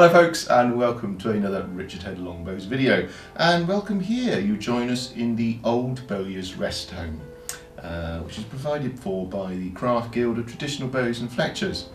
Hello folks, and welcome to another Richard Head Longbows video, and welcome here. You join us in the Old Bowyers Rest Home, which is provided for by the Craft Guild of Traditional Bows and Fletchers,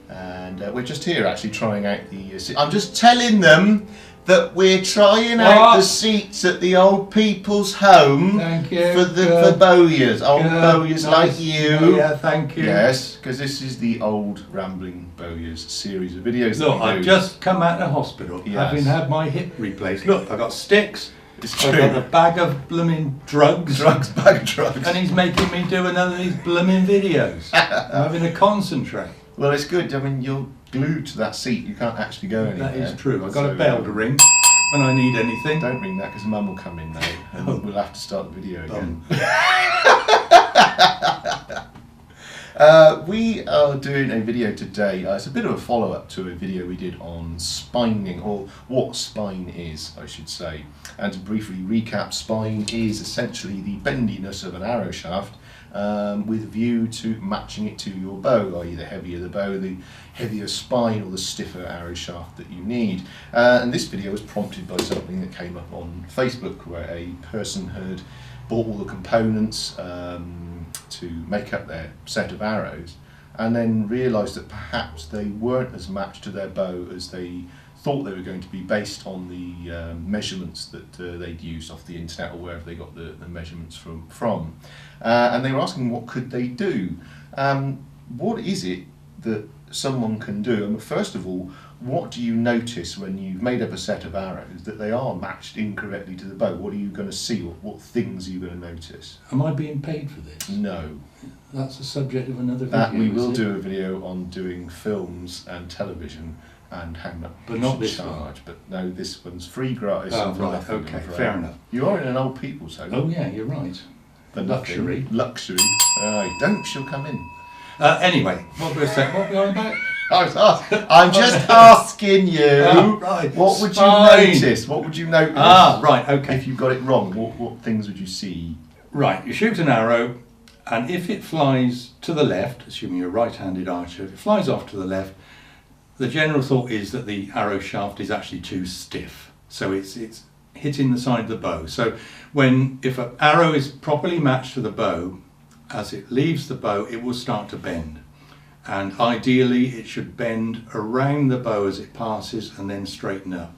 and we're just here actually trying out the I'm just telling them that we're trying out the seats at the old people's home. Thank you. For bowyers, old bowyers like you. Oh, yeah, thank you. Yes, because this is the Old Rambling Bowyers series of videos. Look, I've just come out of hospital, having had my hip replaced. Look, I've got sticks. I've got a bag of blooming drugs. Bag of drugs. And he's making me do another of these blooming videos. I'm having to concentrate. Well, it's good. I mean, you're glued to that seat. You can't actually go anywhere. That is true. I've got a bell to ring when I need anything. Don't ring that because Mum will come in now and we'll have to start the video again. We are doing a video today. It's a bit of a follow-up to a video we did on spining, or what spine is, I should say. And to briefly recap, spine is essentially the bendiness of an arrow shaft with a view to matching it to your bow, i.e. the heavier the bow, the heavier spine or the stiffer arrow shaft that you need. And this video was prompted by something that came up on Facebook, where a person had bought all the components to make up their set of arrows, and then realised that perhaps they weren't as matched to their bow as they thought they were going to be, based on the measurements that they'd used off the internet or wherever they got the measurements from. And they were asking what could they do. What is it that someone can do? And first of all, what do you notice when you've made up a set of arrows that they are matched incorrectly to the bow? What are you going to see? What things are you going to notice? Am I being paid for this? No. That's the subject of another video. That we will do a video on doing films and television and how much but not this charge. one. But no, this one's free, gratis. Oh, and right, nothing, okay, I'm afraid. fair enough. You are in an old people's home. Oh yeah, you're right. The Luxury. Luxury. Don't, she'll come in. Anyway, what were we on about? I'm just asking you, right. What would you notice? What would you notice? Right, okay. If you got it wrong, what things would you see? Right, you shoot an arrow, and if it flies to the left, assuming you're a right-handed archer, if it flies off to the left, the general thought is that the arrow shaft is actually too stiff, so it's hitting the side of the bow. So if an arrow is properly matched to the bow, as it leaves the bow, it will start to bend. And ideally it should bend around the bow as it passes and then straighten up.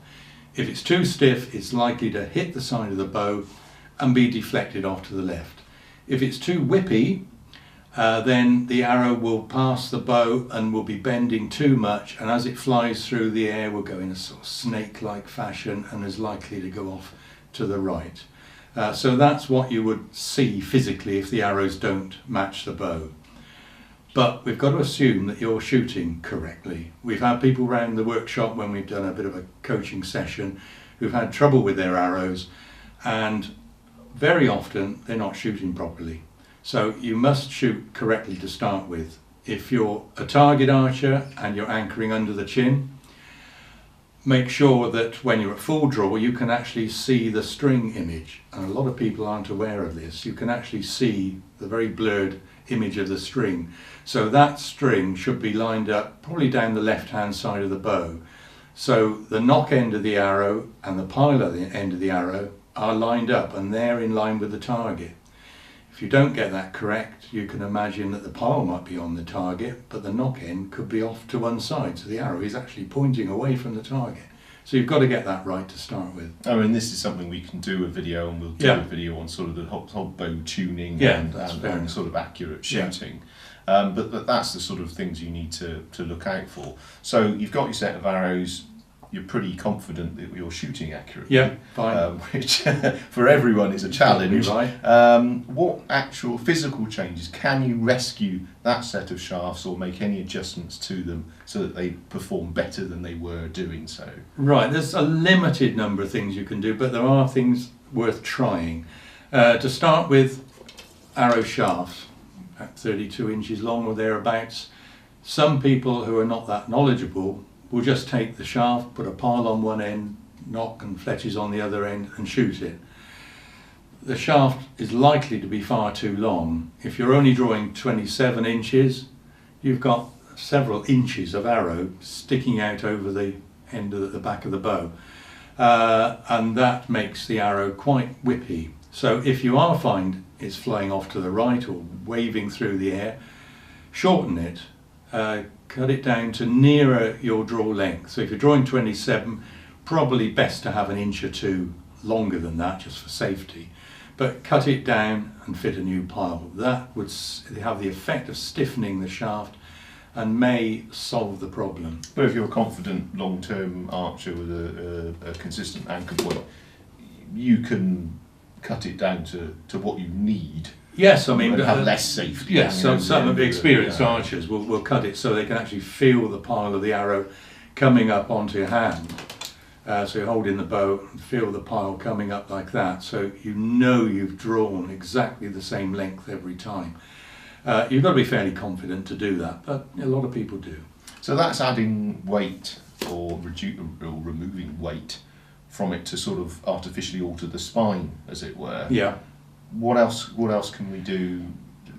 If it's too stiff, it's likely to hit the side of the bow and be deflected off to the left. If it's too whippy, then the arrow will pass the bow and will be bending too much, and as it flies through the air will go in a sort of snake-like fashion and is likely to go off to the right. So that's what you would see physically if the arrows don't match the bow. But we've got to assume that you're shooting correctly. We've had people around the workshop when we've done a bit of a coaching session who've had trouble with their arrows, and very often they're not shooting properly. So you must shoot correctly to start with. If you're a target archer and you're anchoring under the chin, make sure that when you're at full draw you can actually see the string image, and a lot of people aren't aware of this. You can actually see the very blurred image of the string. So that string should be lined up probably down the left hand side of the bow. So the knock end of the arrow and the pile at the end of the arrow are lined up and they're in line with the target. If you don't get that correct, you can imagine that the pile might be on the target, but the knock end could be off to one side, so the arrow is actually pointing away from the target. So you've got to get that right to start with. I mean, this is something we can do a video, and we'll do a video on sort of the whole bow tuning and sort of accurate shooting. But that's the sort of things you need to look out for. So you've got your set of arrows. You're pretty confident that you're shooting accurately. Yeah, fine. Which for everyone is a challenge. Right. What actual physical changes can you rescue that set of shafts, or make any adjustments to them so that they perform better than they were doing so? Right, there's a limited number of things you can do, but there are things worth trying. To start with, arrow shafts at 32 inches long or thereabouts. Some people who are not that knowledgeable will just take the shaft, put a pile on one end, knock and fletches on the other end and shoot it. The shaft is likely to be far too long. If you're only drawing 27 inches, you've got several inches of arrow sticking out over the end of the back of the bow, and that makes the arrow quite whippy. So if you are find it's flying off to the right or waving through the air, shorten it, cut it down to nearer your draw length. So if you're drawing 27, probably best to have an inch or two longer than that, just for safety. But cut it down and fit a new pile. That would have the effect of stiffening the shaft and may solve the problem. But if you're a confident long-term archer with a consistent anchor point, you can cut it down to what you need. Yes, I mean, and have less safety. Yes, so some of the experienced archers will cut it so they can actually feel the pile of the arrow coming up onto your hand. So you're holding the bow and feel the pile coming up like that, so you know you've drawn exactly the same length every time. You've got to be fairly confident to do that, but a lot of people do. So that's adding weight or removing weight from it to sort of artificially alter the spine, as it were. Yeah. What else can we do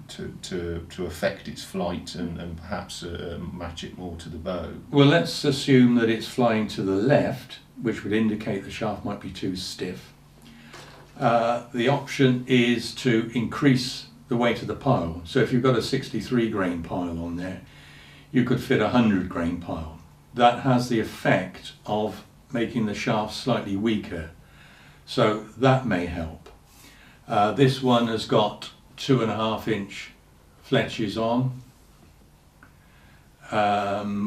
to affect its flight and perhaps match it more to the bow? Well, let's assume that it's flying to the left, which would indicate the shaft might be too stiff. The option is to increase the weight of the pile. So if you've got a 63 grain pile on there, you could fit a 100 grain pile. That has the effect of making the shaft slightly weaker, so that may help. This one has got 2.5 inch fletches on,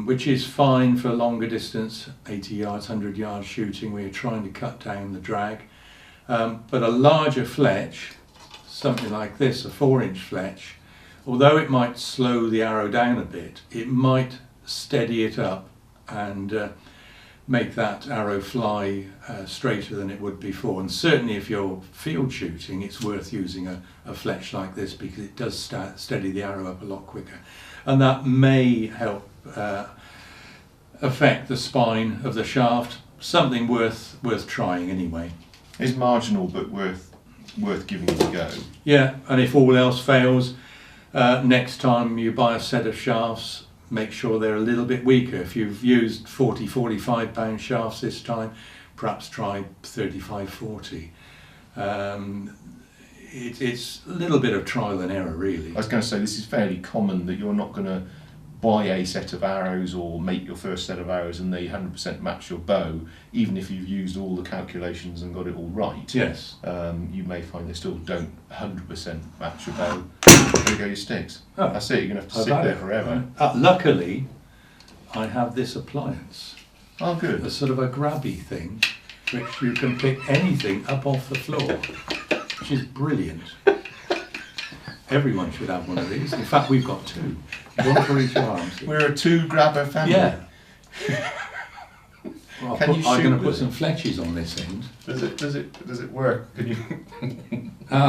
which is fine for longer distance, 80 yards, 100 yards shooting where you're trying to cut down the drag. But a larger fletch, something like this, a 4-inch fletch, although it might slow the arrow down a bit, it might steady it up and make that arrow fly straighter than it would before. And certainly if you're field shooting, it's worth using a fletch like this because it does steady the arrow up a lot quicker. And that may help affect the spine of the shaft. Something worth trying anyway. It's marginal, but worth giving it a go. Yeah, and if all else fails, next time you buy a set of shafts, make sure they're a little bit weaker. If you've used 40-45 pound shafts this time, perhaps try 35-40. It's a little bit of trial and error, really. I was going to say, this is fairly common that you're not going to buy a set of arrows or make your first set of arrows and they 100% match your bow, even if you've used all the calculations and got it all right. Yes. You may find they still don't 100% match your bow. There go your sticks. Oh, that's it, you're going to have to sit there forever. Luckily, I have this appliance. Oh, good. A sort of a grabby thing, which you can pick anything up off the floor, which is brilliant. Everyone should have one of these. In fact, we've got two. One for each arm. We're a two-grabber family. Yeah. Well, I'm going to put some it? fletches on this end. Does it work? Can you?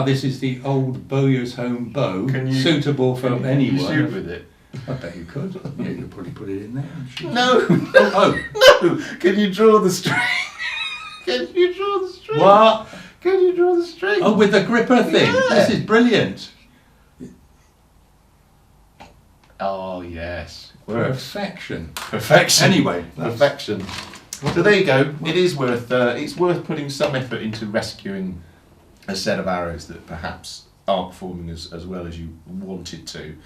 This is the Old Bowyers Home bow, suitable for anyone. Can you shoot with it? I bet you could. Yeah, you could probably put it in there and shoot. No. No. Can you draw the string? Can you draw the string? What? Can you draw the string? Oh, with the gripper thing. Yeah. This is brilliant. Oh yes. Works. Perfection. Perfection. Anyway, perfection. So there you go. It is worth. It's worth putting some effort into rescuing a set of arrows that perhaps aren't performing as well as you wanted to.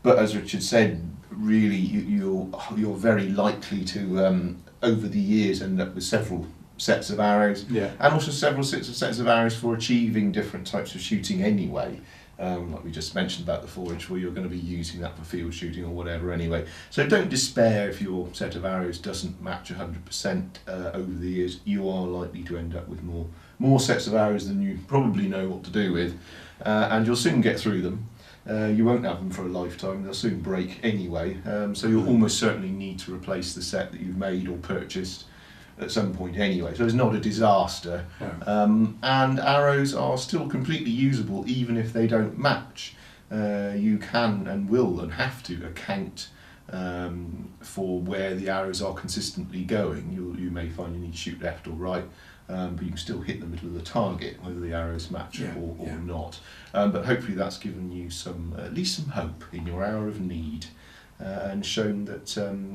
But as Richard said, really, you're very likely to over the years end up with several sets of arrows, yeah, and also several sets of arrows for achieving different types of shooting anyway. Like we just mentioned about the 4-inch, where you're going to be using that for field shooting or whatever anyway. So don't despair if your set of arrows doesn't match 100% over the years. You are likely to end up with more sets of arrows than you probably know what to do with, and you'll soon get through them. You won't have them for a lifetime, they'll soon break anyway, so you'll almost certainly need to replace the set that you've made or purchased at some point anyway, so it's not a disaster. Yeah. And arrows are still completely usable even if they don't match. You can and will and have to account for where the arrows are consistently going. You may find you need to shoot left or right, but you can still hit the middle of the target whether the arrows match or not. But hopefully that's given you at least some hope in your hour of need. and shown that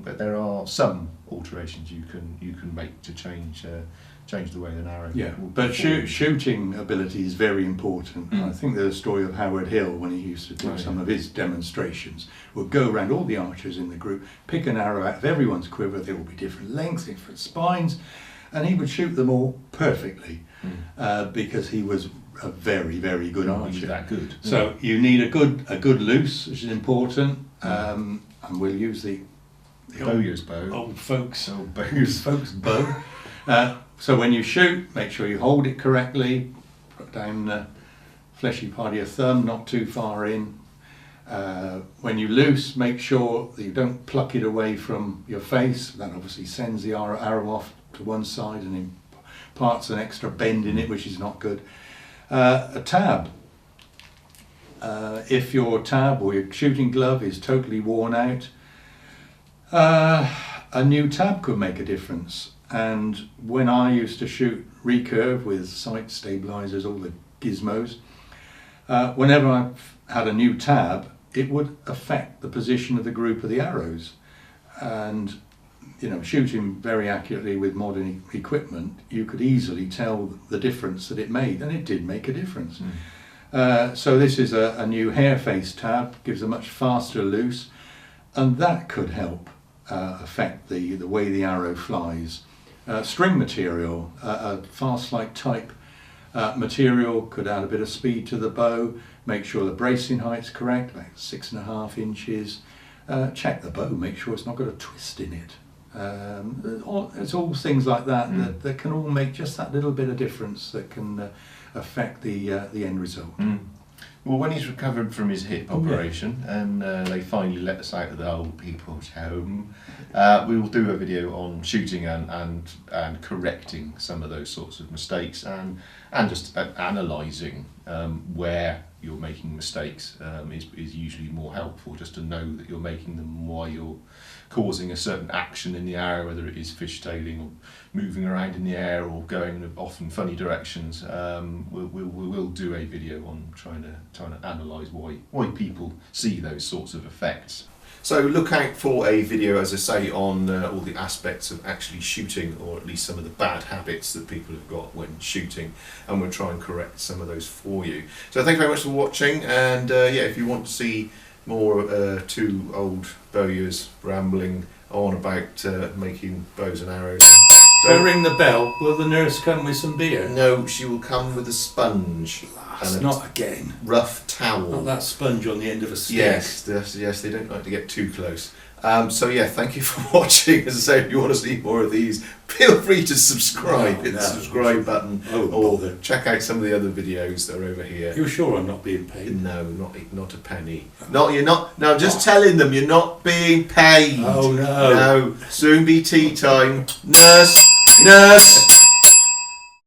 that there are some alterations you can make to change the way an arrow. Yeah, will but perform. shooting ability is very important. I think there's a story of Howard Hill when he used to do some of his demonstrations. Would go around all the archers in the group, pick an arrow out of everyone's quiver. There will be different lengths, different spines, and he would shoot them all perfectly because he was a very, very good archer. He's that good. So you need a good loose, which is important, and we'll use the Bowyers bow. old folks bow. So when you shoot, make sure you hold it correctly, put down the fleshy part of your thumb, not too far in. When you loose, make sure that you don't pluck it away from your face. That obviously sends the arrow off to one side and imparts an extra bend in it, which is not good. A tab. If your tab or your shooting glove is totally worn out, a new tab could make a difference. And when I used to shoot recurve with sight stabilizers, all the gizmos, whenever I had a new tab, it would affect the position of the group of the arrows. And shooting very accurately with modern equipment, you could easily tell the difference that it made, and it did make a difference. So this is a new hair face tab, gives a much faster loose, and that could help affect the way the arrow flies. String material, a fast-like type material could add a bit of speed to the bow, make sure the bracing height's correct, like 6.5 inches. Check the bow, make sure it's not got a twist in it. It's all things like that that can all make just that little bit of difference that can affect the end result. Well, when he's recovered from his hip operation and they finally let us out of the old people's home, we will do a video on shooting and correcting some of those sorts of mistakes and just analysing where you're making mistakes is usually more helpful, just to know that you're making them, why you're causing a certain action in the arrow, whether it is fishtailing or moving around in the air or going off in funny directions. We'll do a video on trying to analyse why people see those sorts of effects. So look out for a video, as I say, on all the aspects of actually shooting, or at least some of the bad habits that people have got when shooting, and we'll try and correct some of those for you. So thanks very much for watching, and if you want to see more two old bowyers rambling on about making bows and arrows, Don't ring the bell. Will the nurse come with some beer? No, she will come with a sponge. And not again. Rough towel. Not that sponge on the end of a stick. Yes, they don't like to get too close. Thank you for watching. As I say, if you want to see more of these, feel free to subscribe. Hit the subscribe button, or check out some of the other videos that are over here. You're sure I'm not being paid? No, not a penny. You're not. No, I'm just telling them you're not being paid. Oh no. No, soon be tea time. Nurse.